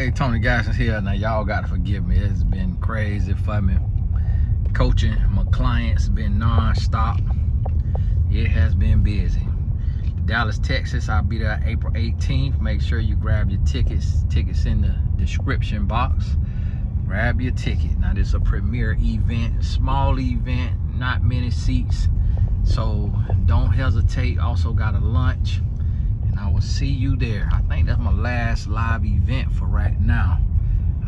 Hey, Tony Gasson's here. Now, y'all got to forgive me. It's been crazy for me. Coaching my clients been non-stop. It has been busy. Dallas, Texas, I'll be there April 18th. Make sure you grab your tickets. Tickets in the description box. Grab your ticket. Now, this is a premier event, small event, not many seats. So don't hesitate. Also got a lunch. And I will see you there. I think that's my last live event for right now.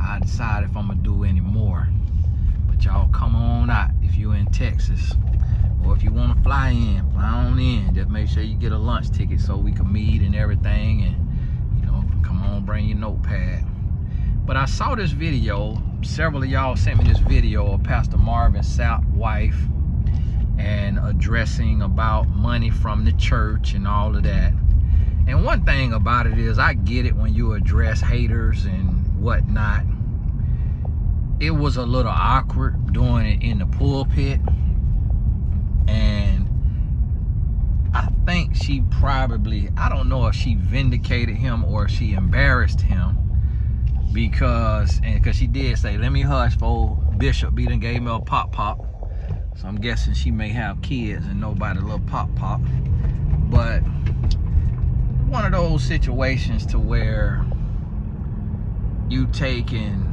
I decide if I'm gonna do any more. But y'all come on out if you're in Texas. Or if you want to fly on in. Just make sure you get a lunch ticket so we can meet and everything. And, you know, come on, bring your notepad. But I saw this video. Several of y'all sent me this video of Pastor Marvin Sapp wife and addressing about money from the church and all of that. And one thing about it is, I get it when you address haters and whatnot. It was a little awkward doing it in the pulpit. And I think she probably, I don't know if she vindicated him or if she embarrassed him. Because she did say, let me hush for Bishop B done gave me a pop. So I'm guessing she may have kids and nobody little pop. But one of those situations to where you taking,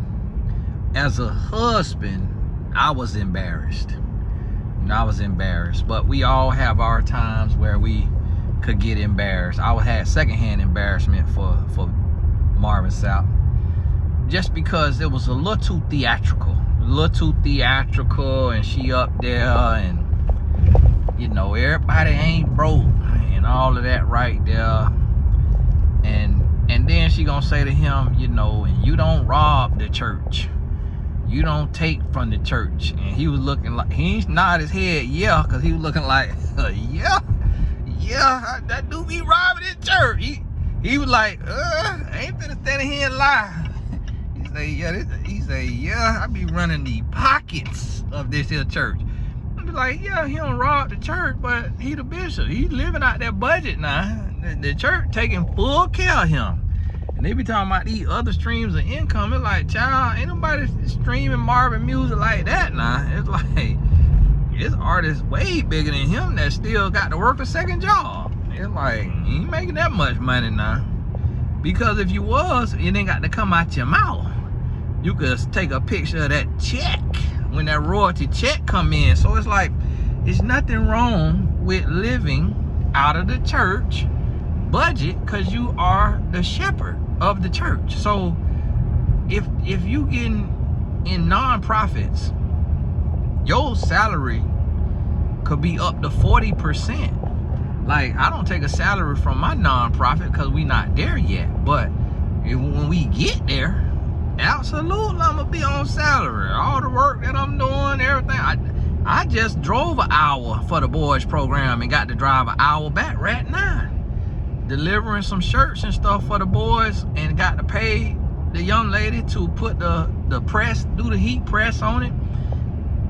as a husband, I was embarrassed. I was embarrassed, but we all have our times where we could get embarrassed. I had secondhand embarrassment for Marvin Sapp, just because it was a little too theatrical, and she up there, and you know, everybody ain't broke and all of that right there, and then she gonna say to him, you know, and you don't rob the church, you don't take from the church. And he was looking like, he nodded his head, yeah, because he was looking like, yeah, that dude be robbing his church. He was like, I ain't finna stand here and lie. He say, yeah, I be running the pockets of this here church. I be like, yeah, he don't rob the church, but he the bishop. He living out that budget now. The church taking full care of him. And they be talking about these other streams of income. It's like, child, ain't nobody streaming Marvin music like that now. It's like, this artist way bigger than him that still got to work a second job. It's like, he ain't making that much money now. Because if you was, it ain't got to come out your mouth. You could take a picture of that check when that royalty check come in. So it's like, there's nothing wrong with living out of the church budget, because you are the shepherd of the church. So if you getting in non-profits, your salary could be up to 40%. Like, I don't take a salary from my non-profit because we not there yet. But when we get there, absolutely I'm gonna be on salary. All the work that I'm doing, everything. I just drove an hour for the boys program and got to drive an hour back right now, delivering some shirts and stuff for the boys, and got to pay the young lady to put the press, do the heat press on it.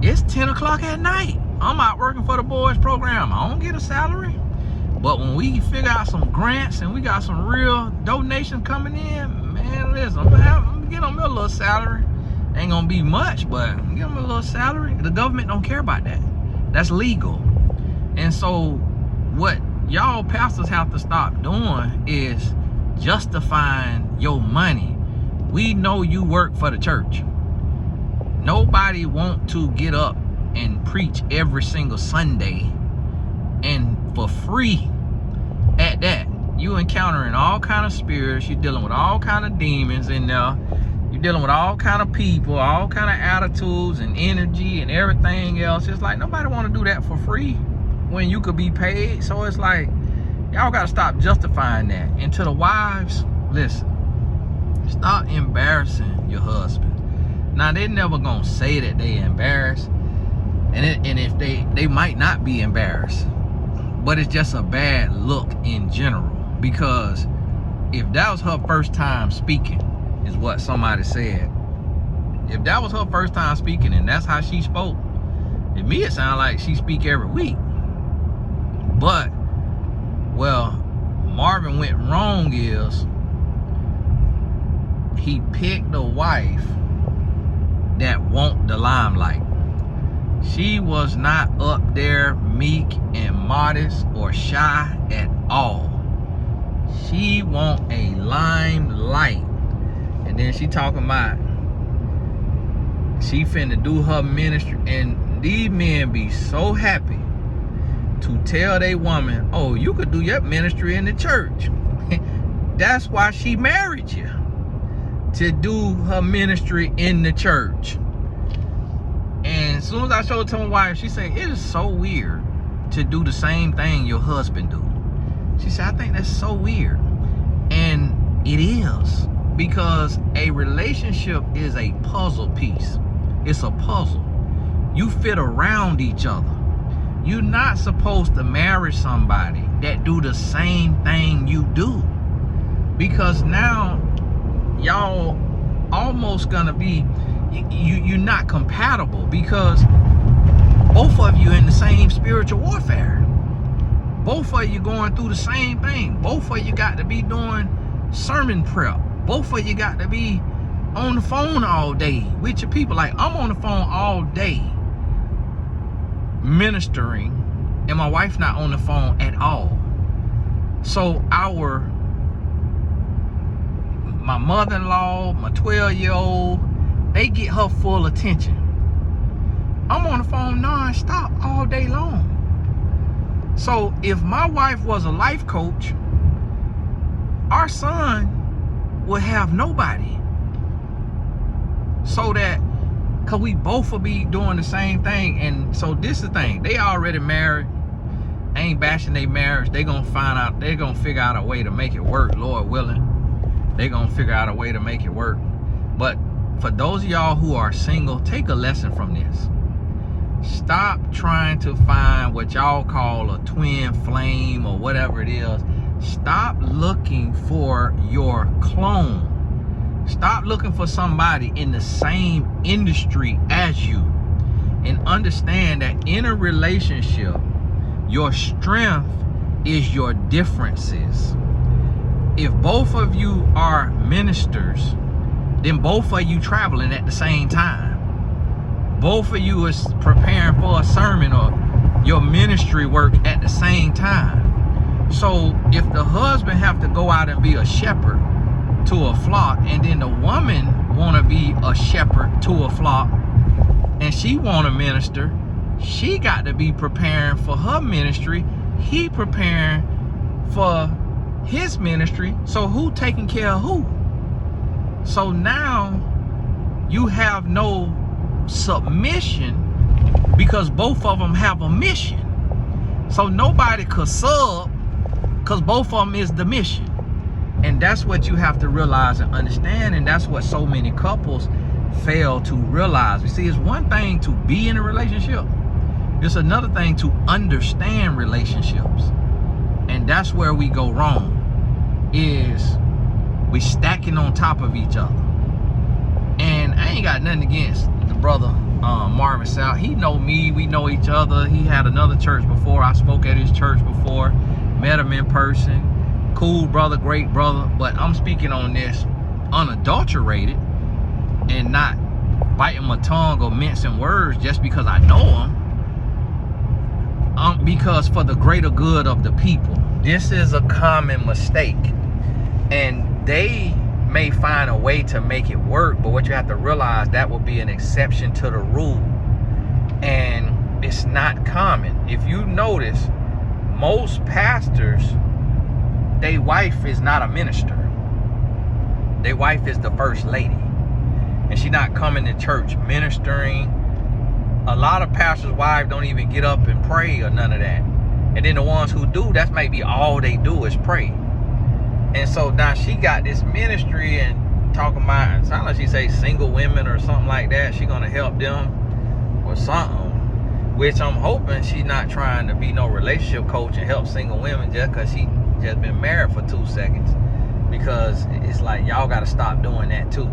It's 10 o'clock at night. I'm out working for the boys program. I don't get a salary. But when we figure out some grants and we got some real donations coming in, man, listen, I'm gonna get them a little salary. Ain't gonna be much, but give them a little salary. The government don't care about that. That's legal. And so what y'all pastors have to stop doing is justifying your money. We know you work for the church. Nobody want to get up and preach every single Sunday and for free at that. You encountering all kind of spirits. You're dealing with all kind of demons in there. You're dealing with all kind of people, all kind of attitudes and energy and everything else. It's like, nobody want to do that for free when you could be paid. So it's like, y'all got to stop justifying that. And to the wives, listen, stop embarrassing your husband. Now, they never gonna say that they embarrassed, and if they might not be embarrassed, but it's just a bad look in general. Because if that was her first time speaking, is what somebody said, if that was her first time speaking and that's how she spoke, to me it sounded like she speak every week. But well, Marvin went wrong is he picked a wife that want the limelight. She was not up there meek and modest or shy at all. She want a limelight. And then she talking about she finna do her ministry, and these men be so happy to tell they woman, oh, you could do your ministry in the church. That's why she married you, to do her ministry in the church. And as soon as I showed it to my wife, she said, it is so weird to do the same thing your husband do. She said, I think that's so weird. And it is, because a relationship is a puzzle piece. It's a puzzle. You fit around each other. You're not supposed to marry somebody that do the same thing you do, because now y'all almost gonna be, you're not compatible, because both of you in the same spiritual warfare. Both of you going through the same thing. Both of you got to be doing sermon prep. Both of you got to be on the phone all day with your people. Like, I'm on the phone all day ministering, and my wife not on the phone at all. So my mother-in-law, my 12-year-old, they get her full attention. I'm on the phone non-stop all day long. So if my wife was a life coach, our son would have nobody. So that, because we both will be doing the same thing. And so this is the thing. They already married. I ain't bashing their marriage. They gonna find out. They're gonna figure out a way to make it work, Lord willing. They gonna figure out a way to make it work. But for those of y'all who are single, take a lesson from this. Stop trying to find what y'all call a twin flame or whatever it is. Stop looking for your clone. Stop looking for somebody in the same industry as you. And understand that in a relationship, your strength is your differences. If both of you are ministers, then both of you traveling at the same time. Both of you is preparing for a sermon or your ministry work at the same time. So if the husband have to go out and be a shepherd to a flock, and then the woman want to be a shepherd to a flock, and she want to minister, she got to be preparing for her ministry. He preparing for his ministry. So who taking care of who? So now you have no submission, because both of them have a mission. So nobody could sub, because both of them is the mission. And that's what you have to realize and understand. And that's what so many couples fail to realize. You see, it's one thing to be in a relationship. It's another thing to understand relationships. And that's where we go wrong, is we stacking on top of each other. And I ain't got nothing against the brother Marvin Sapp. He know me, we know each other. He had another church before. I spoke at his church before, met him in person. Cool brother, great brother. But I'm speaking on this unadulterated and not biting my tongue or mincing words just because I know him. Because for the greater good of the people. This is a common mistake, and they may find a way to make it work, but what you have to realize, that will be an exception to the rule, and it's not common. If you notice, most pastors, their wife is not a minister. Their wife is the first lady, and she not coming to church ministering. A lot of pastors' wives don't even get up and pray or none of that. And then the ones who do, that's maybe all they do is pray. And so now she got this ministry and talking about, it sounds like she say single women or something like that. She gonna help them or something, which I'm hoping she's not trying to be no relationship coach and help single women just because she just been married for 2 seconds. Because it's like, y'all got to stop doing that too.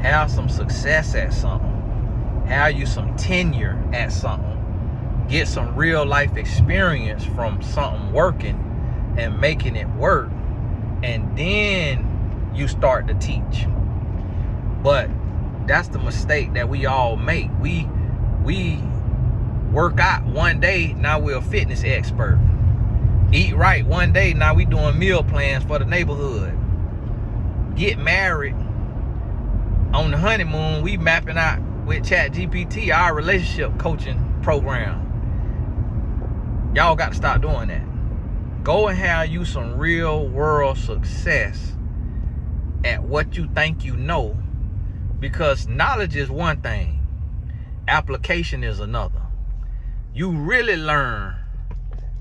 Have some success at something. Have you some tenure at something. Get some real life experience from something working and making it work. And then you start to teach. But that's the mistake that we all make. We work out one day, now we're a fitness expert. Eat right one day, now we doing meal plans for the neighborhood. Get married on the honeymoon, we mapping out with ChatGPT our relationship coaching program. Y'all got to stop doing that. Go and have you some real world success at what you think you know, because knowledge is one thing, application is another. You really learn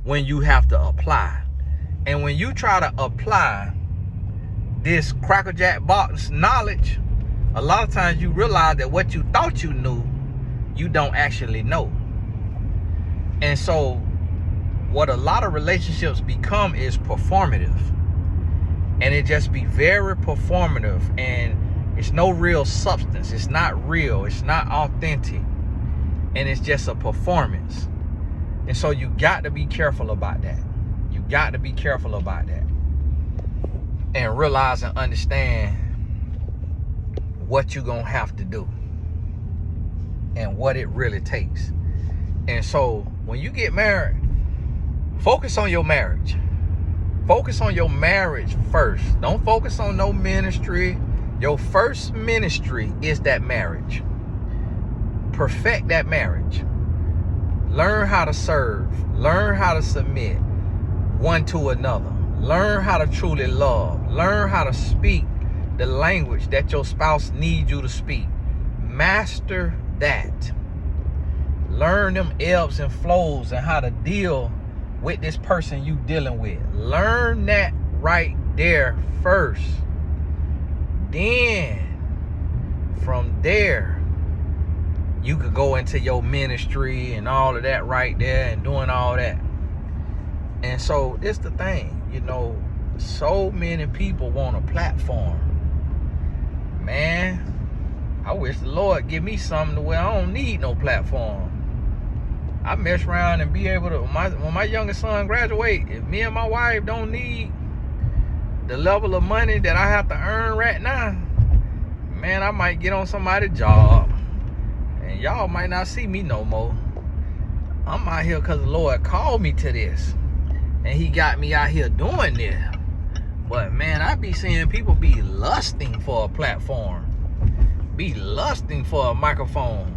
when you have to apply. And when you try to apply this crackerjack box knowledge, a lot of times you realize that what you thought you knew, you don't actually know. And so what a lot of relationships become is performative. And it just be very performative, and it's no real substance. It's not real. It's not authentic. And it's just a performance. And so you got to be careful about that. You got to be careful about that. And realize and understand what you're going to have to do and what it really takes. And so when you get married, focus on your marriage. Focus on your marriage first. Don't focus on no ministry. Your first ministry is that marriage. Perfect that marriage. Learn how to serve. Learn how to submit one to another. Learn how to truly love. Learn how to speak the language that your spouse needs you to speak. Master that. Learn them ebbs and flows and how to deal with this person you dealing with. Learn that right there first. Then from there, you could go into your ministry and all of that right there and doing all that. And so it's the thing, you know, so many people want a platform. Man, I wish the Lord give me something to where I don't need no platform. I mess around and be able to, when my youngest son graduate, if me and my wife don't need the level of money that I have to earn right now, man, I might get on somebody's job. And y'all might not see me no more. I'm out here because the Lord called me to this. And he got me out here doing this. But man, I be seeing people be lusting for a platform. Be lusting for a microphone.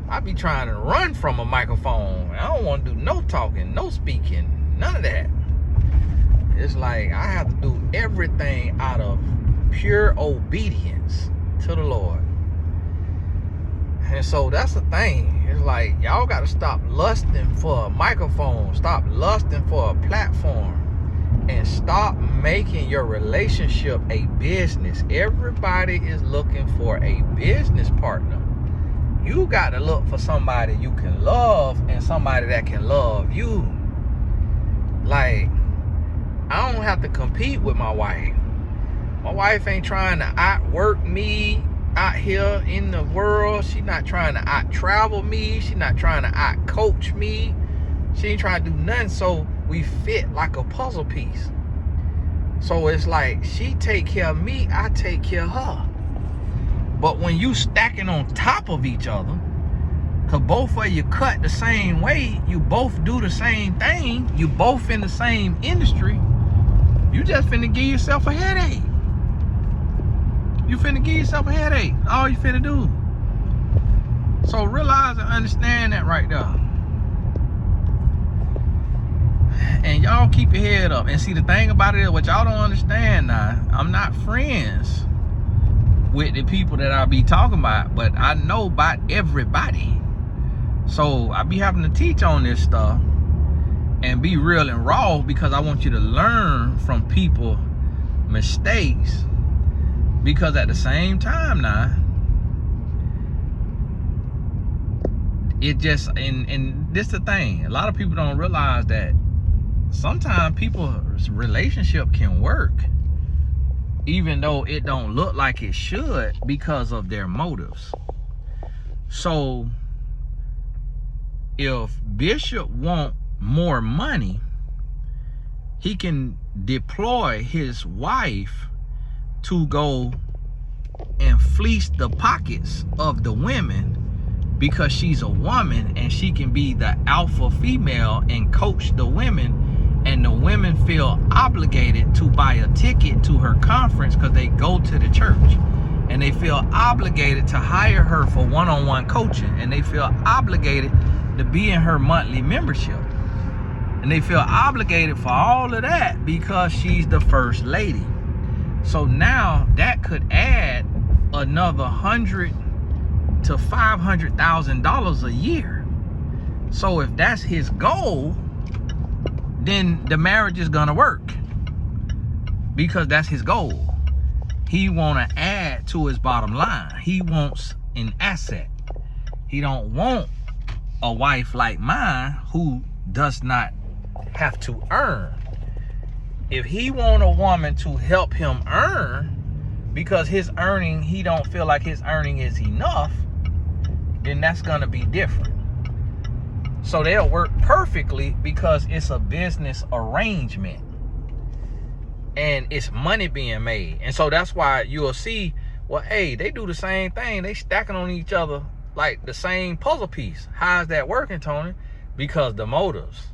I be trying to run from a microphone. I don't want to do no talking, no speaking, none of that. It's like I have to do everything out of pure obedience to the Lord. And so that's the thing. It's like y'all got to stop lusting for a microphone. Stop lusting for a platform. And stop making your relationship a business. Everybody is looking for a business partner. You got to look for somebody you can love and somebody that can love you. Like, I don't have to compete with my wife. My wife ain't trying to outwork me out here in the world. She not trying to out travel me. She not trying to out coach me. She ain't trying to do nothing. So we fit like a puzzle piece. So it's like she take care of me, I take care of her. But when you stacking on top of each other, cause both of you cut the same way, you both do the same thing, you both in the same industry, you just finna give yourself a headache. You finna give yourself a headache. All you finna do. So realize and understand that right there. And y'all keep your head up. And see, the thing about it is, what y'all don't understand now, I'm not friends with the people that I be talking about, but I know about everybody. So I be having to teach on this stuff and be real and raw, because I want you to learn from people mistakes. Because at the same time now, it just, and this the thing, a lot of people don't realize that sometimes people's relationship can work even though it don't look like it should because of their motives. So if Bishop want more money, he can deploy his wife to go and fleece the pockets of the women because she's a woman and she can be the alpha female and coach the women, and the women feel obligated to buy a ticket to her conference because they go to the church, and they feel obligated to hire her for one-on-one coaching, and they feel obligated to be in her monthly membership, and they feel obligated for all of that because she's the first lady. So now that could add another $100,000 to $500,000 a year. So if that's his goal, then the marriage is gonna work, because that's his goal. He want to add to his bottom line. He wants an asset. He don't want a wife like mine who does not have to earn. If he want a woman to help him earn, because his earning, he don't feel like his earning is enough, then that's gonna be different. So they'll work perfectly because it's a business arrangement and it's money being made. And so that's why you'll see, well, hey, they do the same thing. They stacking on each other like the same puzzle piece. How's that working, Tony? Because the motives.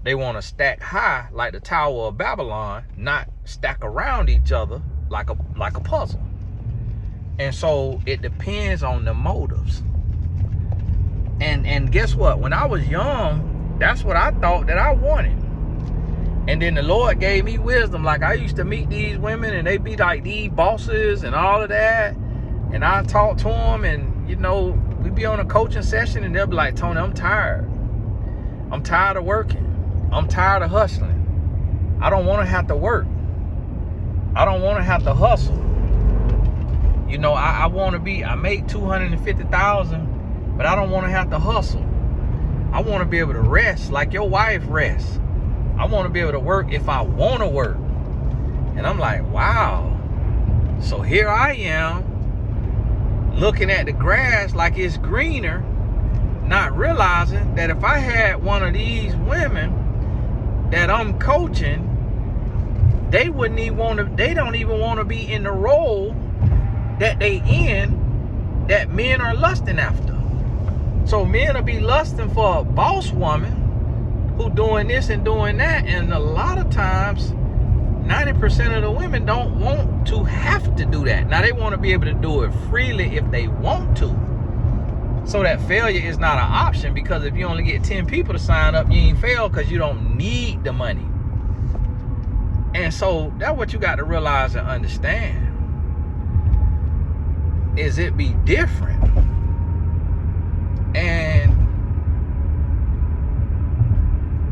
They want to stack high like the Tower of Babylon, not stack around each other like a puzzle. And so it depends on the motives. And guess what? When I was young, that's what I thought that I wanted. And then the Lord gave me wisdom. Like, I used to meet these women and they be like these bosses and all of that. And I talk to them, and you know, we be on a coaching session and they'll be like, Tony, I'm tired. I'm tired of working. I'm tired of hustling. I don't want to have to work. I don't want to have to hustle. You know, I want to be, I make $250,000, but I don't want to have to hustle. I want to be able to rest like your wife rests. I want to be able to work if I want to work. And I'm like, wow. So here I am looking at the grass like it's greener, not realizing that if I had one of these women that I'm coaching, they wouldn't even want to, they don't even want to be in the role that they in, that men are lusting after. So men will be lusting for a boss woman who doing this and doing that, and a lot of times 90% of the women don't want to have to do that. Now they want to be able to do it freely if they want to. So that failure is not an option, because if you only get 10 people to sign up, you ain't failed because you don't need the money. And so that's what you got to realize and understand, is it be different. And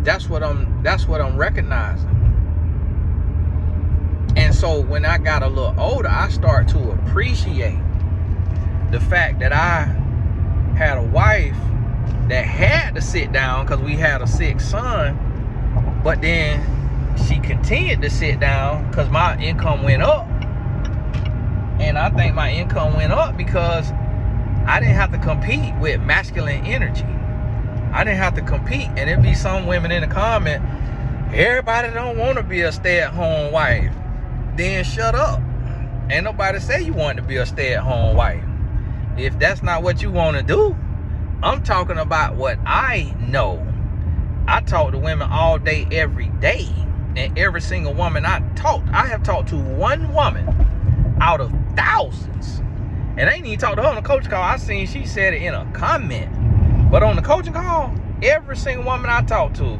that's what I'm recognizing. And so when I got a little older, I start to appreciate the fact that I had a wife that had to sit down because we had a sick son, but then she continued to sit down because my income went up. And I think my income went up because I didn't have to compete with masculine energy. I didn't have to compete. And there'd be some women in the comment, everybody don't want to be a stay-at-home wife. Then shut up. Ain't nobody say you want to be a stay-at-home wife. If that's not what you want to do, I'm talking about what I know. I talk to women all day, every day. And every single woman I have talked to one woman out of thousands. And I ain't even talked to her on the coaching call. I seen she said it in a comment. But on the coaching call, every single woman I talked to,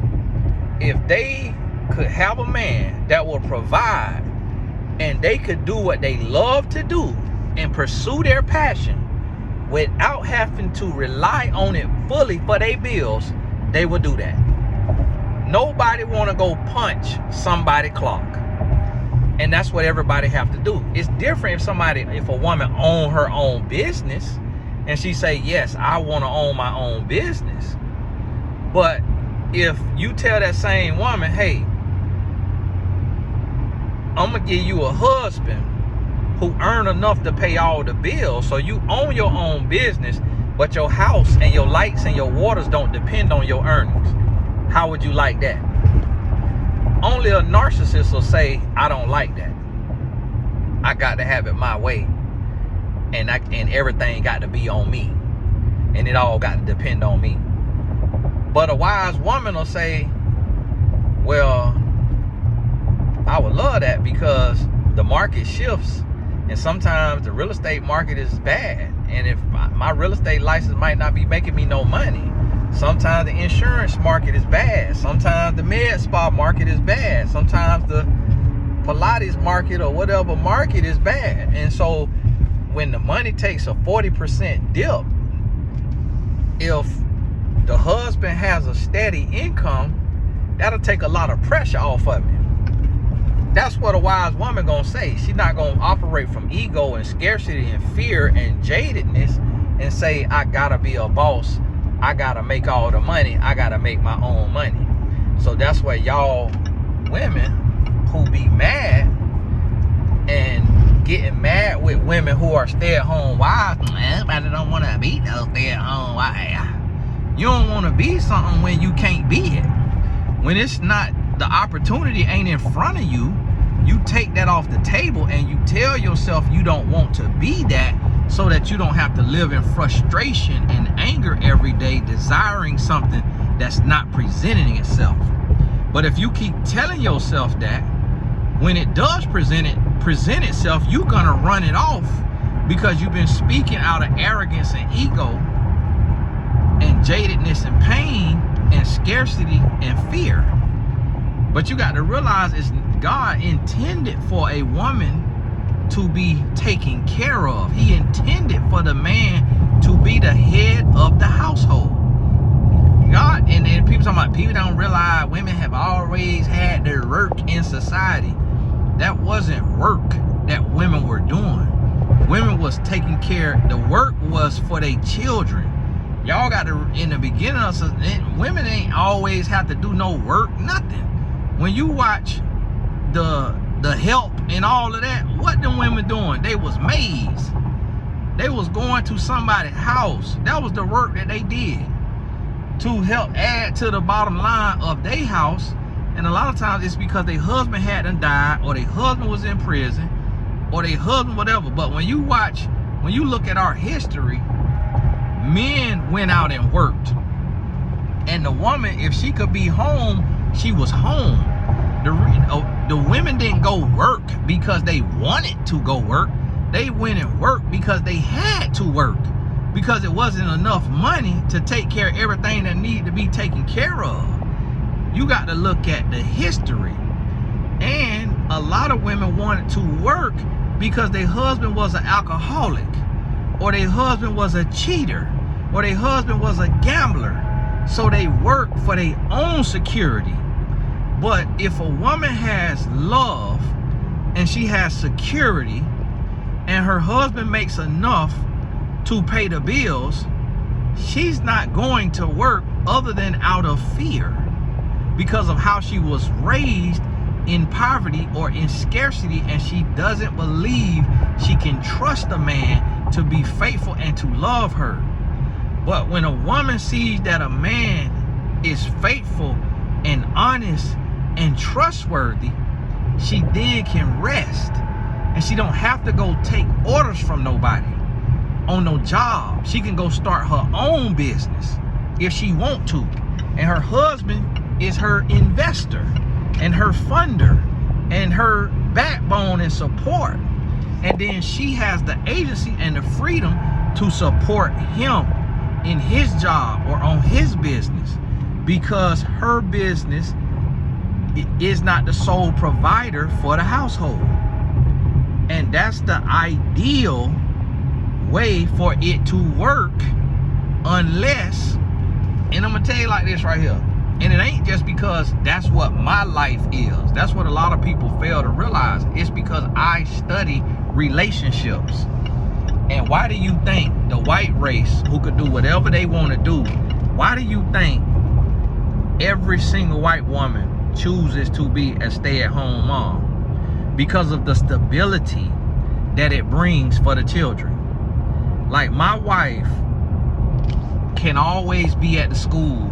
if they could have a man that will provide, and they could do what they love to do and pursue their passion without having to rely on it fully for their bills, they will do that. Nobody want to go punch somebody's clock. And that's what everybody have to do. It's different if a woman own her own business and she say, yes, I want to own my own business. But if you tell that same woman, hey, I'm going to give you a husband who earn enough to pay all the bills, so you own your own business, but your house and your lights and your waters don't depend on your earnings. How would you like that? Only a narcissist will say, I don't like that. I got to have it my way. And and everything got to be on me, and it all got to depend on me. But a wise woman will say, well, I would love that, because the market shifts, and sometimes the real estate market is bad, and if my real estate license might not be making me no money, sometimes the insurance market is bad, sometimes the med spa market is bad, sometimes the Pilates market or whatever market is bad. And so when the money takes a 40% dip, if the husband has a steady income, that'll take a lot of pressure off of him. That's what a wise woman gonna say. She's not gonna operate from ego and scarcity and fear and jadedness and say, I gotta be a boss, I gotta make all the money, I gotta make my own money. So that's where y'all women who be mad and getting mad with women who are stay-at-home wives, everybody don't want to be no stay-at-home wife. You don't want to be something when you can't be it. When it's not, the opportunity ain't in front of you, you take that off the table and you tell yourself you don't want to be that, so that you don't have to live in frustration and anger every day, desiring something that's not presenting itself. But if you keep telling yourself that, when it does present itself, you're gonna run it off, because you've been speaking out of arrogance and ego and jadedness and pain and scarcity and fear. But you got to realize, it's God intended for a woman to be taken care of. He intended for the man to be the head of the household. God, and people talking about, people don't realize women have always had their work in society. That wasn't work that women were doing. Women was taking care, the work was for their children. Y'all got to, in the beginning of, women ain't always have to do no work, nothing. When you watch the help and all of that, what them women doing? They was maids. They was going to somebody's house. That was the work that they did to help add to the bottom line of their house. And a lot of times it's because their husband hadn't died, or their husband was in prison, or their husband whatever. But when you look at our history, men went out and worked. And the woman, if she could be home, she was home. The women didn't go work because they wanted to go work. They went and worked because they had to work, because it wasn't enough money to take care of everything that needed to be taken care of. You got to look at the history. And a lot of women wanted to work because their husband was an alcoholic, or their husband was a cheater, or their husband was a gambler. So they work for their own security. But if a woman has love and she has security, and her husband makes enough to pay the bills, she's not going to work other than out of fear, because of how she was raised in poverty or in scarcity, and she doesn't believe she can trust a man to be faithful and to love her. But when a woman sees that a man is faithful and honest and trustworthy, she then can rest, and she don't have to go take orders from nobody on no job. She can go start her own business if she want to, and her husband is her investor and her funder and her backbone and support. And then she has the agency and the freedom to support him in his job or on his business, because her business is not the sole provider for the household. And that's the ideal way for it to work, unless, and I'm gonna tell you like this right here, and it ain't just because that's what my life is. That's what a lot of people fail to realize. It's because I study relationships. And why do you think the white race, who could do whatever they want to do, why do you think every single white woman chooses to be a stay-at-home mom? Because of the stability that it brings for the children. Like, my wife can always be at the school.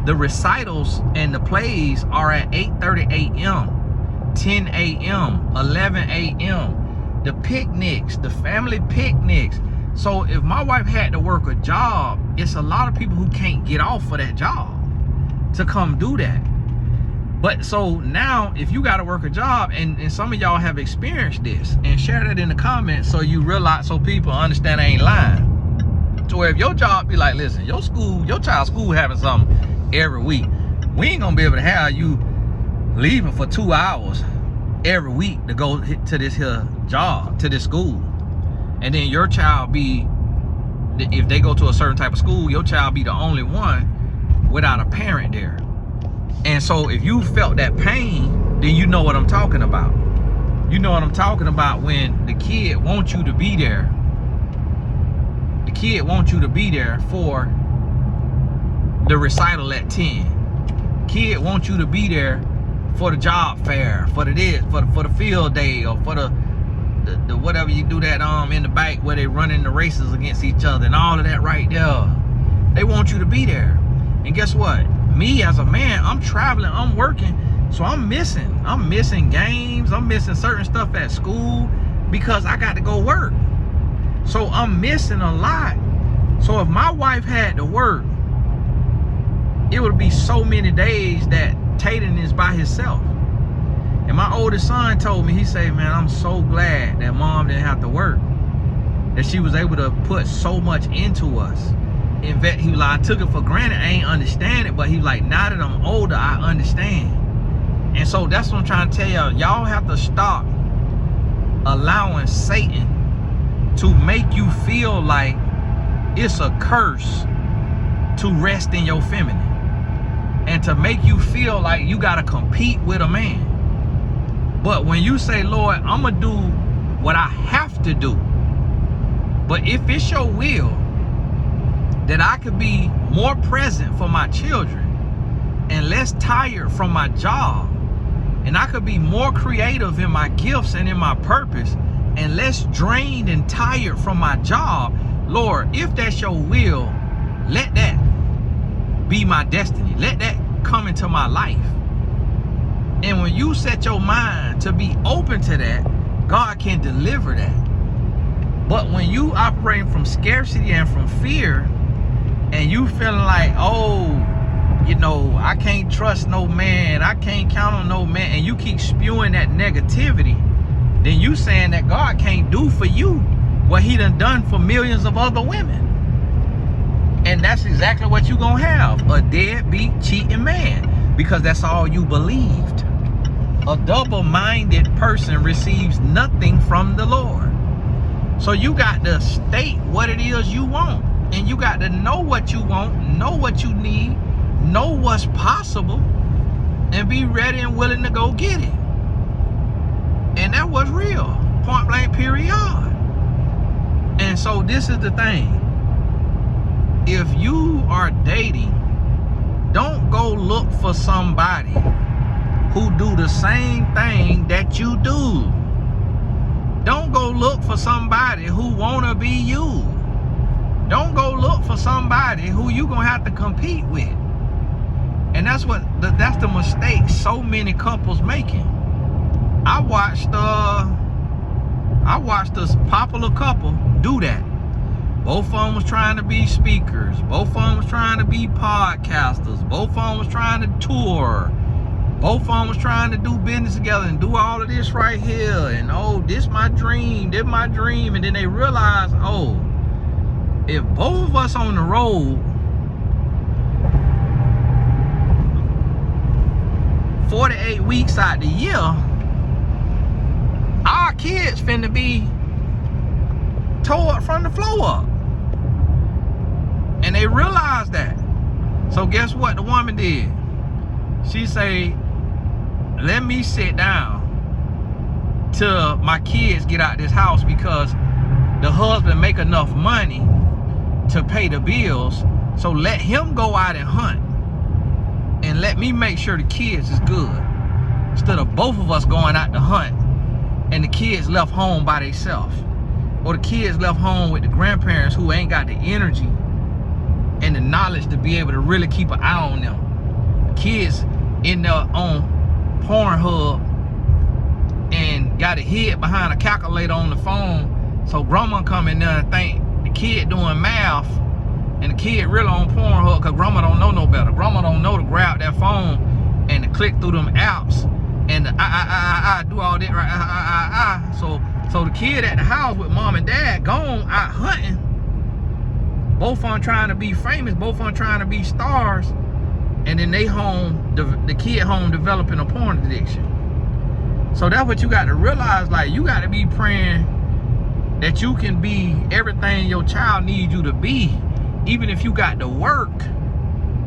The recitals and the plays are at 8:30 a.m., 10 a.m., 11 a.m. The picnics, the family picnics, So if my wife had to work a job, it's a lot of people who can't get off of that job to come do that. But so now if you got to work a job, and some of y'all have experienced this, and share that in the comments so you realize, so people understand I ain't lying. So if your job be like, listen, your child's school having something every week, we ain't gonna be able to have you leaving for 2 hours every week to go to this here job, to this school. And then your child be, if they go to a certain type of school, your child be the only one without a parent there. And so if you felt that pain, then you know what I'm talking about. You know what I'm talking about when the kid wants you to be there. The kid wants you to be there for the recital at 10. Kid wants you to be there for the job fair, for the field day, or for the whatever you do that in the back where they running the races against each other and all of that right there. They want you to be there. And guess what? Me as a man, I'm traveling, I'm working, so I'm missing games, I'm missing certain stuff at school because I got to go work. So I'm missing a lot. So if my wife had to work, it would be so many days that Tallen is by himself. And my oldest son told me, he said, man, I'm so glad that mom didn't have to work, that she was able to put so much into us. In fact, he was like, I took it for granted, I ain't understand it, but he was like, now that I'm older, I understand. And so that's what I'm trying to tell y'all. Y'all have to stop allowing Satan to make you feel like it's a curse to rest in your feminine, and to make you feel like you got to compete with a man. But when you say, Lord, I'm going to do what I have to do, but if it's your will that I could be more present for my children and less tired from my job, and I could be more creative in my gifts and in my purpose and less drained and tired from my job, Lord, if that's your will, let that be my destiny. Let that come into my life. And when you set your mind to be open to that, God can deliver that. But when you operating from scarcity and from fear, and you feeling like, oh, you know, I can't trust no man, I can't count on no man, and you keep spewing that negativity, then you saying that God can't do for you what he done for millions of other women. And that's exactly what you're gonna have, a deadbeat, cheating man, because that's all you believed. A double-minded person receives nothing from the Lord. So you got to state what it is you want, and you got to know what you want, know what you need, know what's possible, and be ready and willing to go get it. And that was real, point blank, period. And so this is the thing. If you are dating, don't go look for somebody who do the same thing that you do. Don't go look for somebody who wanna be you. Don't go look for somebody who you gonna have to compete with. And that's the mistake so many couples making. I watched this popular couple do that. Both of them was trying to be speakers. Both of them was trying to be podcasters. Both of them was trying to tour. Both of them was trying to do business together and do all of this right here. And oh, this my dream, this my dream. And then they realize, oh, if both of us on the road 48 weeks out the year, our kids finna be tore from the floor up. And they realized that. So guess what the woman did? She say, let me sit down till my kids get out this house, because the husband make enough money to pay the bills. So let him go out and hunt, and let me make sure the kids is good, instead of both of us going out to hunt and the kids left home by themselves, or the kids left home with the grandparents who ain't got the energy and the knowledge to be able to really keep an eye on them. Kids in there on Pornhub and got a head behind a calculator on the phone, so grandma come in there and think the kid doing math, and the kid really on Pornhub because grandma don't know no better. Grandma don't know to grab that phone and to click through them apps and to do all that right. So the kid at the house with mom and dad gone out hunting. Both on trying to be famous, both on trying to be stars, and then they home, the kid home developing a porn addiction. So that's what you got to realize. Like, you got to be praying that you can be everything your child needs you to be. Even if you got to work,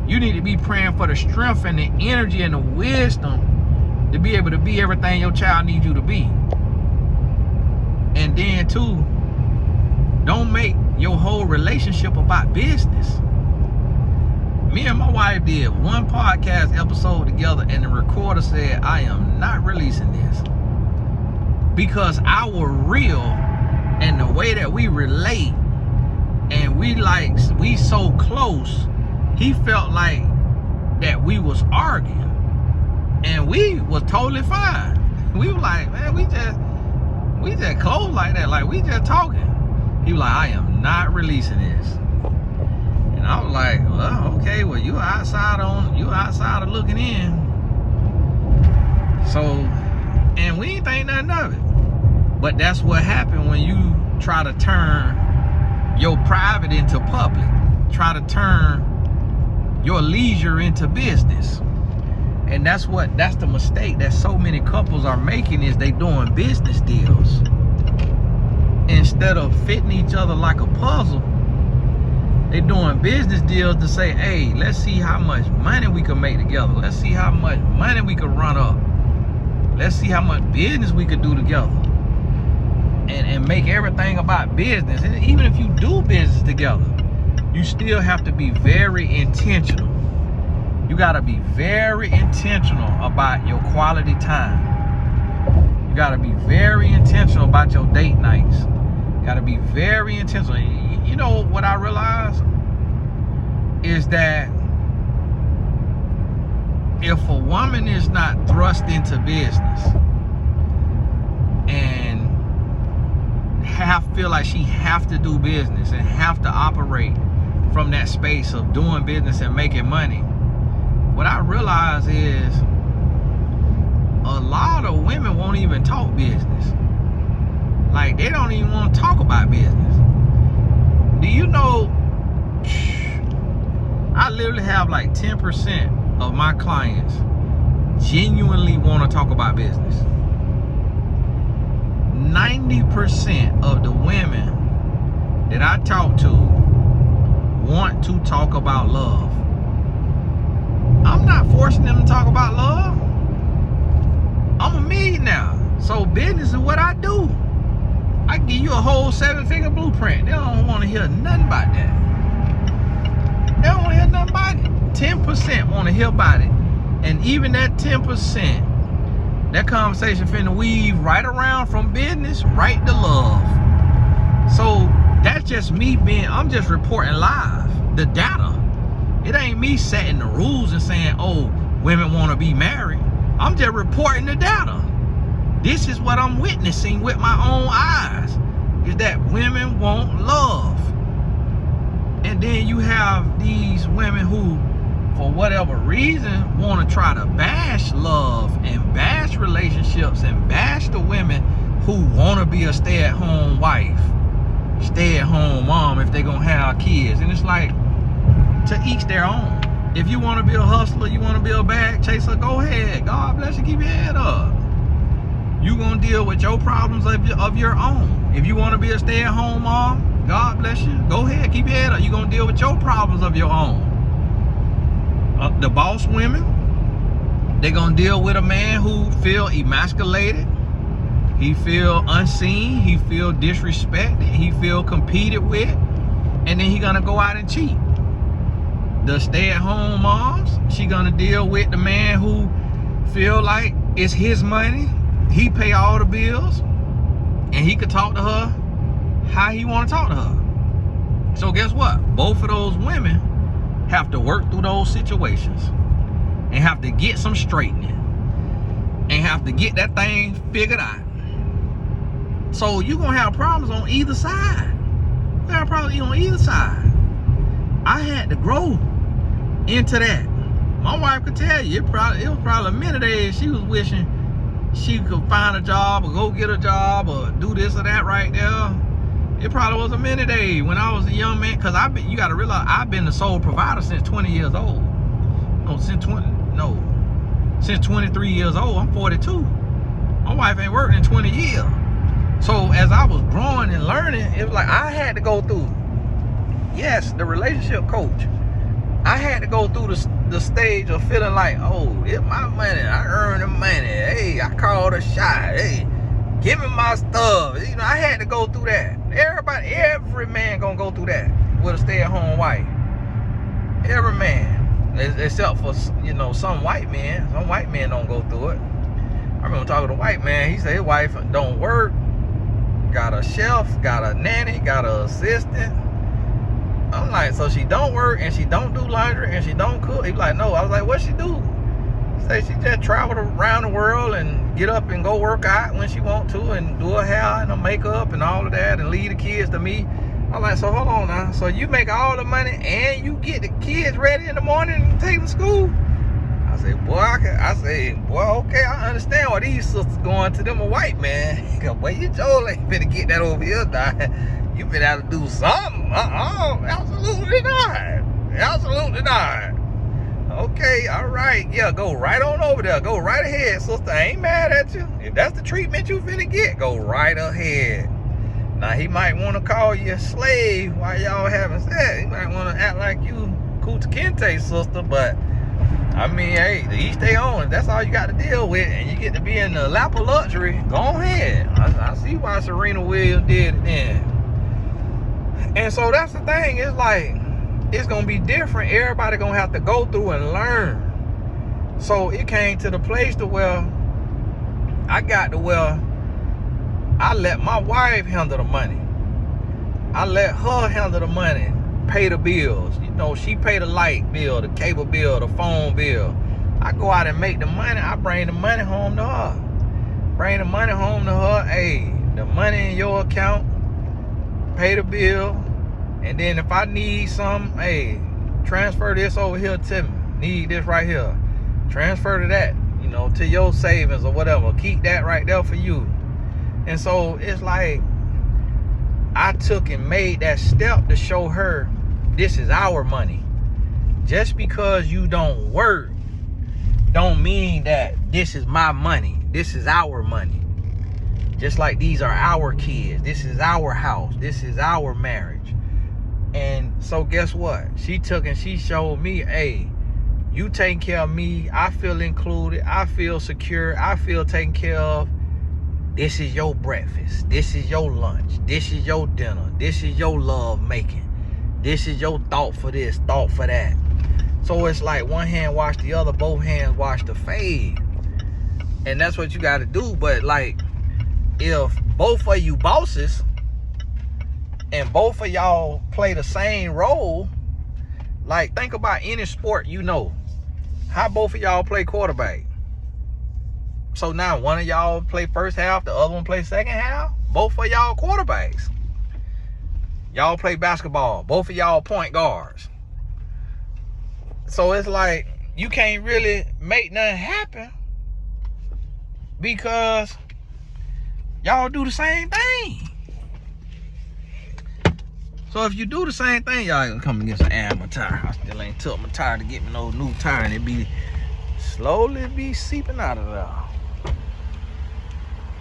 you need to be praying for the strength and the energy and the wisdom to be able to be everything your child needs you to be. And then too, don't make your whole relationship about business. Me and my wife did one podcast episode together, and the recorder said, I am not releasing this. Because our real and the way that we relate, and we so close, he felt like that we was arguing. And we was totally fine. We were like, man, we just close like that, like we just talking. He was like, I am not releasing this. And I was like, well, okay, well, you outside looking in. So, and we ain't think nothing of it. But that's what happened when you try to turn your private into public. Try to turn your leisure into business. And that's the mistake that so many couples are making, is they doing business deals. Instead of fitting each other like a puzzle, they doing business deals to say, hey, let's see how much money we can make together. Let's see how much money we can run up. Let's see how much business we could do together. And make everything about business. And even if you do business together, you still have to be very intentional. You got to be very intentional about your quality time. You got to be very intentional about your date nights. You got to be very intentional. You know what I realized is that if a woman is not thrust into business and feel like she have to do business and have to operate from that space of doing business and making money, what I realize is a lot of women won't even talk business. Like, they don't even want to talk about business. Do you know, I literally have like 10% of my clients genuinely want to talk about business. 90% of the women that I talk to want to talk about love. I'm not forcing them to talk about love. I'm a millionaire, so business is what I do. I give you a whole 7-figure blueprint. They don't want to hear nothing about that. They don't want to hear nothing about it. 10% want to hear about it. And even that 10%, that conversation finna weave right around from business right to love. So that's just me I'm just reporting live, the data. It ain't me setting the rules and saying, oh, women want to be married. I'm just reporting the data. This is what I'm witnessing with my own eyes, is that women want love. And then you have these women who, for whatever reason, want to try to bash love and bash relationships and bash the women who want to be a stay-at-home wife, stay-at-home mom if they're going to have kids. And it's like, to each their own. If you want to be a hustler, you want to be a bag chaser, go ahead. God bless you, keep your head up. You gonna deal with your problems of your own. If you want to be a stay-at-home mom, God bless you, go ahead, keep your head up. You gonna deal with your problems of your own. The boss women, they gonna deal with a man who feel emasculated, he feel unseen, he feel disrespected, he feel competed with, and then he gonna go out and cheat. The stay-at-home moms, she gonna deal with the man who feel like it's his money, he pay all the bills, and he could talk to her how he want to talk to her. So guess what? Both of those women have to work through those situations and have to get some straightening and have to get that thing figured out. So you're gonna have problems on either side. You have problems responsibility on either side. I had to grow into that. My wife could tell you, it was probably a minute there she was wishing she could find a job or go get a job or do this or that right there. It probably was a minute there when I was a young man, because you got to realize I've been the sole provider since 20 years old. No, since 23 years old. I'm 42. My wife ain't worked in 20 years. So as I was growing and learning, it was like I had to go through, yes, the relationship coach. I had to go through the stage of feeling like, oh, it's my money. I earned the money. Hey, I called a shot. Hey, give me my stuff. You know, I had to go through that. Every man gonna go through that with a stay-at-home wife. Every man, except for, you know, some white men. Some white men don't go through it. I remember talking to a white man. He said his wife don't work. Got a chef, got a nanny, got an assistant. I'm like, so she don't work and she don't do laundry and she don't cook? He was like, no. I was like, what she do? He said she just traveled around the world and get up and go work out when she want to and do her hair and her makeup and all of that and leave the kids to me. I'm like, so hold on now. So you make all the money and you get the kids ready in the morning and take them to school? I said, boy, okay, I understand why these sisters going to them a white man. Boy, you Joel ain't finna get that over here, dog. You finna have to do something. Absolutely not. Absolutely not. Okay, all right. Yeah, go right on over there. Go right ahead, sister. I ain't mad at you. If that's the treatment you finna get, go right ahead. Now, he might want to call you a slave while y'all having sex. He might want to act like you Kuta Kinte, sister, but I mean, hey, each day on. If that's all you got to deal with, and you get to be in the lap of luxury, go ahead. I see why Serena Williams did it then. And so that's the thing. It's like, it's going to be different. Everybody going to have to go through and learn. So it came to the place to where I let my wife handle the money. I let her handle the money, pay the bills. You know, she pay the light bill, the cable bill, the phone bill. I go out and make the money. I bring the money home to her. Hey, the money in your account, pay the bill. And then if I need something, hey, transfer this over here to me. Need this right here. Transfer to that, you know, to your savings or whatever. Keep that right there for you. And so it's like I took and made that step to show her this is our money. Just because you don't work don't mean that this is my money. This is our money. Just like these are our kids. This is our house. This is our marriage. And so guess what? She took and she showed me, hey, you taking care of me. I feel included. I feel secure. I feel taken care of. This is your breakfast. This is your lunch. This is your dinner. This is your love making. This is your thought for this, thought for that. So it's like one hand wash the other, both hands wash the fade. And that's what you got to do. But like, if both of you bosses and both of y'all play the same role, like think about any sport you know. How both of y'all play quarterback. So now one of y'all play first half, the other one play second half. Both of y'all quarterbacks. Y'all play basketball. Both of y'all point guards. So it's like you can't really make nothing happen because y'all do the same thing. So if you do the same thing, y'all gonna come and get some air my tire. I still ain't took my tire to get me no new tire, and it be slowly be seeping out of there.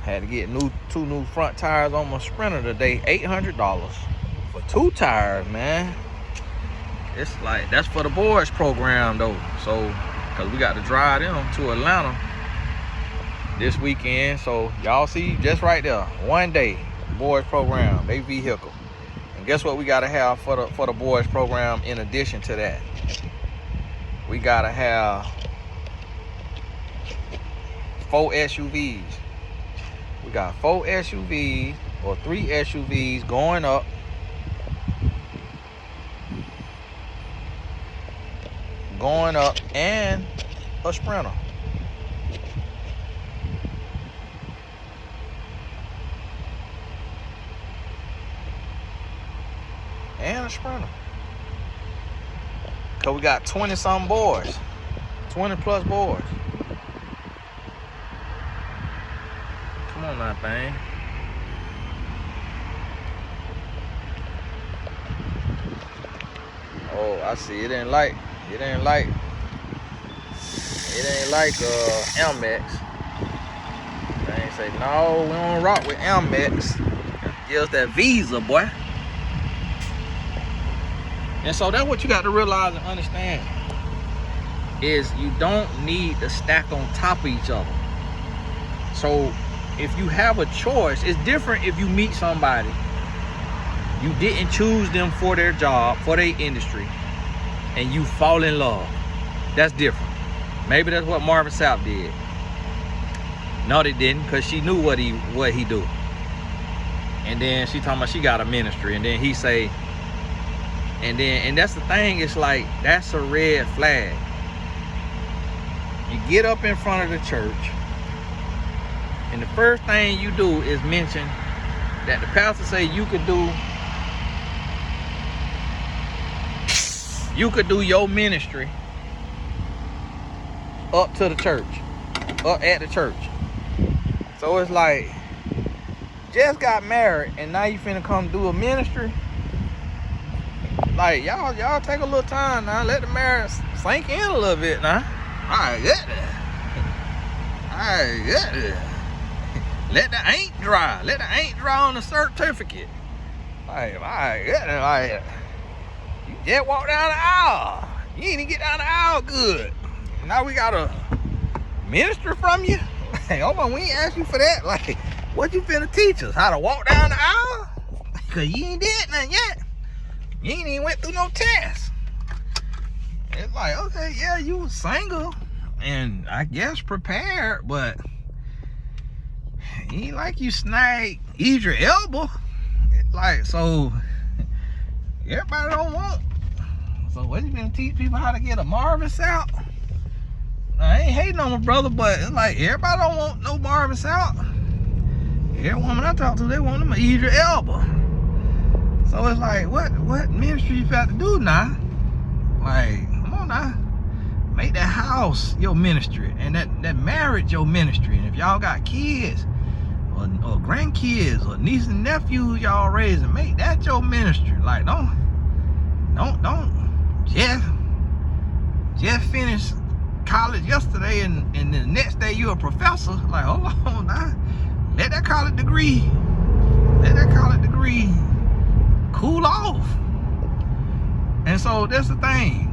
Had to get two new front tires on my Sprinter today, $800 for 2 tires, man. It's like, that's for the boys program though. So, cause we got to drive them to Atlanta this weekend. So y'all see just right there, one day, boys program, they vehicle. And guess what we gotta have for the boys program in addition to that? We gotta have 4 SUVs. We got 4 SUVs or 3 SUVs going up. And a Sprinter. ran a sprinter. Cause we got 20-something boys. 20 plus boys. Come on now, thing. Oh, I see. It ain't like Amex. They ain't say, no, we don't rock with Amex. Give us that Visa, boy. And so that's what you got to realize and understand, is you don't need to stack on top of each other. So if you have a choice, it's different if you meet somebody, you didn't choose them for their job, for their industry, and you fall in love. That's different. Maybe that's what Marvin Sapp did. No, they didn't, because she knew what he do. And then she talking about she got a ministry, and then he say, and that's the thing, it's like, that's a red flag. You get up in front of the church, and the first thing you do is mention that the pastor say you could do your ministry up to the church, up at the church. So it's like, just got married and now you finna come do a ministry. Like, y'all take a little time now, let the marriage sink in a little bit now. I get it. Let the ink dry. Let the ink dry on the certificate. Like, I get it. Like, you just walk down the aisle. You ain't even get down the aisle good. Now we got a ministry from you. Like, hold on, we ain't asked you for that. Like, what you finna teach us? How to walk down the aisle? Cause you ain't did nothing yet. You ain't even went through no test. It's like, okay, yeah, you was single and I guess prepared, but it ain't like you snagged your elbow. It's like, so everybody don't want. So what you gonna teach people how to get a Marvin Sapp? I ain't hating on my brother, but it's like everybody don't want no Marvin Sapp. Every woman I talk to, they want them to ease your elbow. So it's like, what ministry you got to do now? Like, come on now. Make that house your ministry, and that marriage your ministry. And if y'all got kids or grandkids or nieces and nephews y'all raising, make that your ministry. Like, don't just finish college yesterday and the next day you're a professor. Like, hold on now. Let that college degree cool off. And so that's the thing.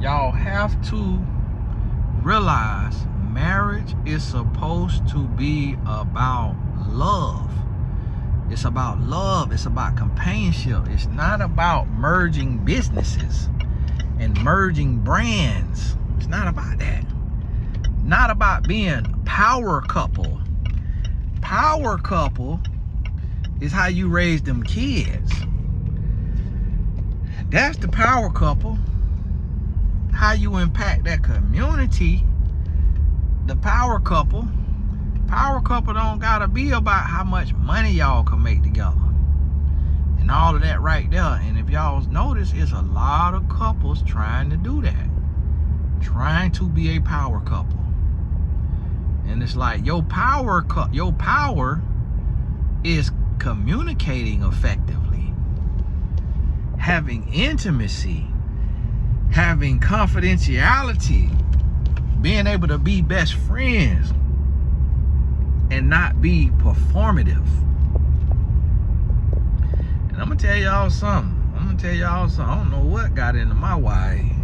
Y'all have to realize marriage is supposed to be about love. It's about love. It's about companionship. It's not about merging businesses and merging brands. It's not about that. Not about being power couple. Power couple is how you raise them kids. That's the power couple. How you impact that community. The power couple don't gotta be about how much money y'all can make together and all of that right there. And if y'all notice, it's a lot of couples trying to do that, trying to be a power couple. And it's like, your power is communicating effectively, having intimacy, having confidentiality, being able to be best friends and not be performative. And I'm gonna tell y'all something. I don't know what got into my wife,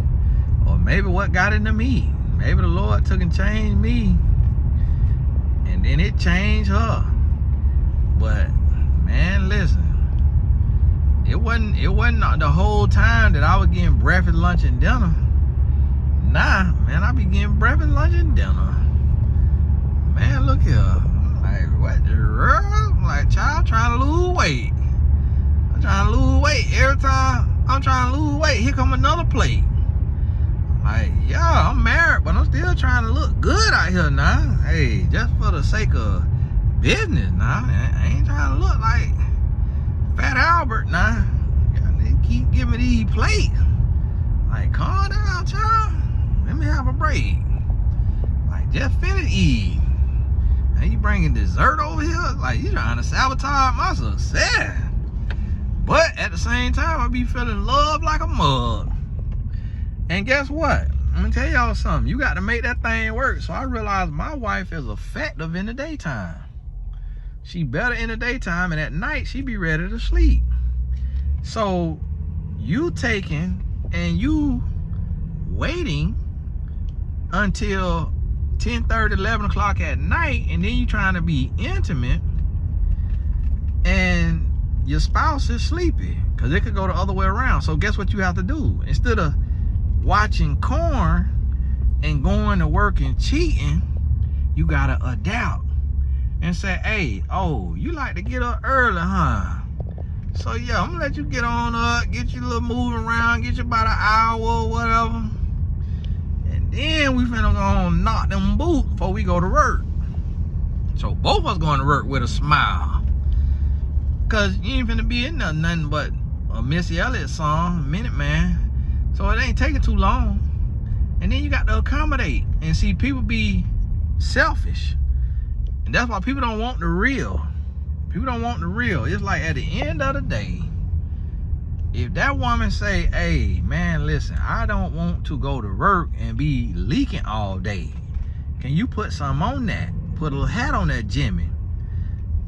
or maybe what got into me. Maybe the Lord took and changed me, and then it changed her. But man, listen, it wasn't the whole time that I was getting breakfast, lunch, and dinner. Nah, man, I be getting breakfast, lunch, and dinner. Man, look here. I'm like, what the world? I'm like, child, trying to lose weight. I'm trying to lose weight. Every time I'm trying to lose weight, here come another plate. I'm like, yeah, I'm married, but I'm still trying to look good out here now. Hey, just for the sake of business now. I ain't trying to look like Fat Albert now. They keep giving me these plates. Like, calm down, child. Let me have a break. Like, just finish eating. Now you bringing dessert over here? Like, you trying to sabotage my success. But at the same time, I be feeling love like a mug. And guess what? I'm gonna tell y'all something. You got to make that thing work. So I realized my wife is effective in the daytime. She better in the daytime, and at night she be ready to sleep. So you taking and you waiting until 10:30, 11 o'clock at night, and then you trying to be intimate, and your spouse is sleepy, because it could go the other way around. So guess what you have to do? Instead of watching corn and going to work and cheating, you gotta adapt and say, hey, oh, you like to get up early, huh? So yeah, I'm gonna let you get on up, get you a little moving around, get you about an hour or whatever, and then we finna go on knock them boots before we go to work. So both of us going to work with a smile, cause you ain't finna be in there nothing but a Missy Elliott song, Minute Man. So it ain't taking too long. And then you got to accommodate. And see, people be selfish. And that's why people don't want the real. People don't want the real. It's like at the end of the day, if that woman say, hey, man, listen, I don't want to go to work and be leaking all day. Can you put some on that? Put a little hat on that Jimmy.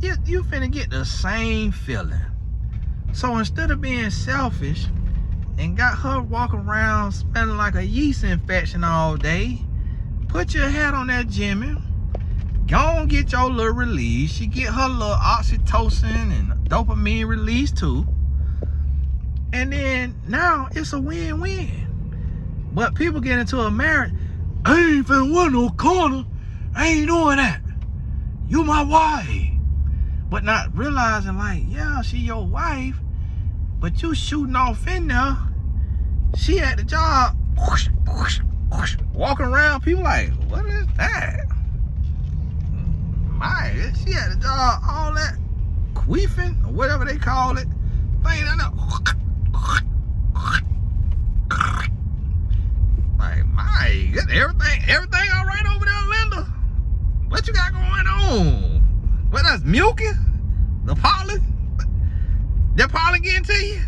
You finna get the same feeling. So instead of being selfish and got her walking around smelling like a yeast infection all day, put your hat on that Jimmy. Go on, get your little release. She get her little oxytocin and dopamine release too. And then now it's a win-win. But people get into a marriage, I ain't finna want no corner. I ain't doing that. You my wife. But not realizing, like, yeah, she your wife, but you shooting off in there. She at the job, whoosh, whoosh, whoosh, walking around, people like, what is that? My, she at the job, all that queefing, or whatever they call it, thing down there. Like, my, everything all right over there, Linda? What you got going on? What, that's milking? The pollen? That pollen getting to you?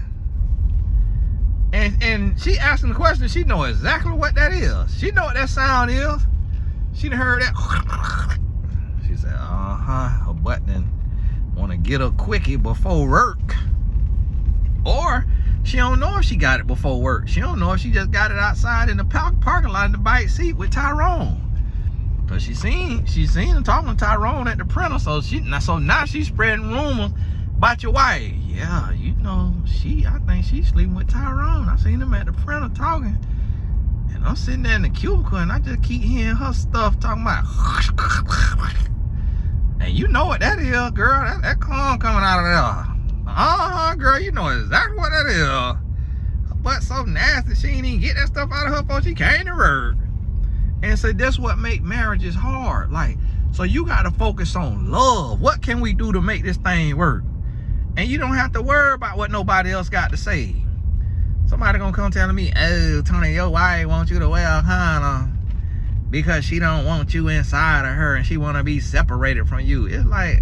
And she asking the question, she know exactly what that is. She know what that sound is. She done heard that. She said, her butt done wanna get a quickie before work. Or she don't know if she got it before work. She don't know if she just got it outside in the parking lot in the back seat with Tyrone. Cause she seen him talking to Tyrone at the printer, so now she's spreading rumors about your wife. Yeah, you know, I think she's sleeping with Tyrone. I seen him at the printer talking, and I'm sitting there in the cubicle, and I just keep hearing her stuff talking about. And you know what that is, girl? That corn coming out of there. Girl, you know exactly what that is. Her butt so nasty, she ain't even get that stuff out of her before she came to work. And so that's what make marriages hard. Like, so you got to focus on love. What can we do to make this thing work? And you don't have to worry about what nobody else got to say. Somebody gonna come telling me, oh, Tony, your wife wants you to wear a condom because she don't want you inside of her and she want to be separated from you. It's like,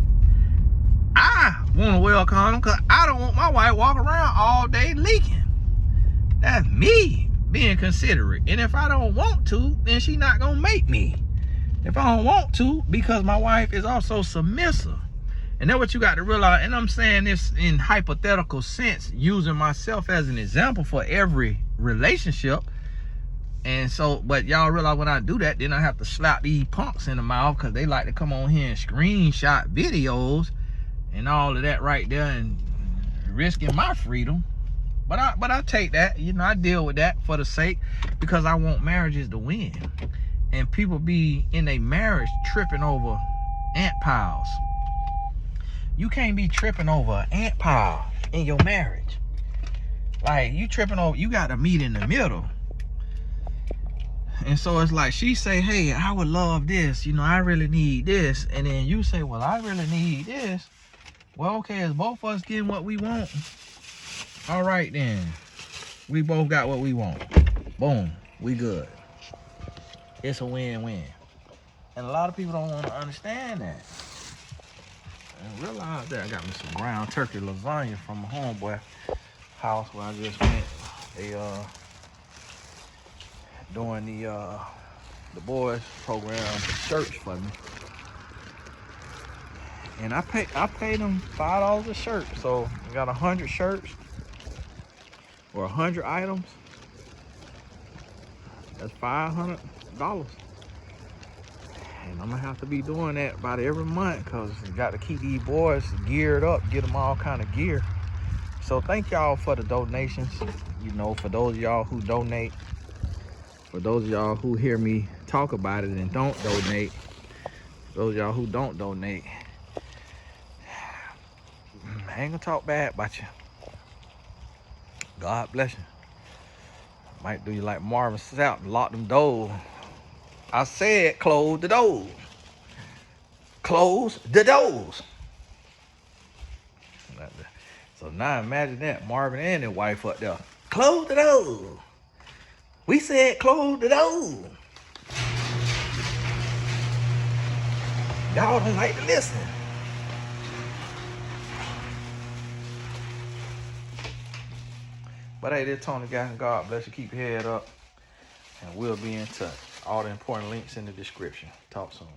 I want to wear a condom because I don't want my wife walking around all day leaking. That's me being considerate. And if I don't want to, then she not gonna make me. If I don't want to, because my wife is also submissive. And that's what you got to realize. And I'm saying this in hypothetical sense, using myself as an example for every relationship. And so, but y'all realize when I do that, then I have to slap these punks in the mouth, because they like to come on here and screenshot videos and all of that right there and risking my freedom. But I take that, you know, I deal with that for the sake, because I want marriages to win. And people be in a marriage tripping over ant piles. You can't be tripping over an ant pile in your marriage. Like, you tripping over, you got to meet in the middle. And so it's like, she say, hey, I would love this, you know, I really need this. And then you say, well, I really need this. Well, okay, is both of us getting what we want? All right, then. We both got what we want. Boom. We good. It's a win-win. And a lot of people don't want to understand that. And realize that. I got me some ground turkey lasagna from my homeboy house where I just went. They doing the boys program shirts for me. And I paid them $5 a shirt. So I got 100 shirts or 100 items. That's $500. And I'm gonna have to be doing that about every month because you got to keep these boys geared up, get them all kind of gear. So thank y'all for the donations. You know, for those of y'all who donate, for those of y'all who hear me talk about it and don't donate, those of y'all who don't donate, I ain't gonna talk bad about you. God bless you. Might do you like Marvin Sapp and lock them doors. I said close the doors. Close the doors. So now imagine that, Marvin and his wife up there. Close the door. We said close the door. Y'all don't like to listen. But hey, this Tony guy, God bless you. Keep your head up. And we'll be in touch. All the important links in the description. Talk soon.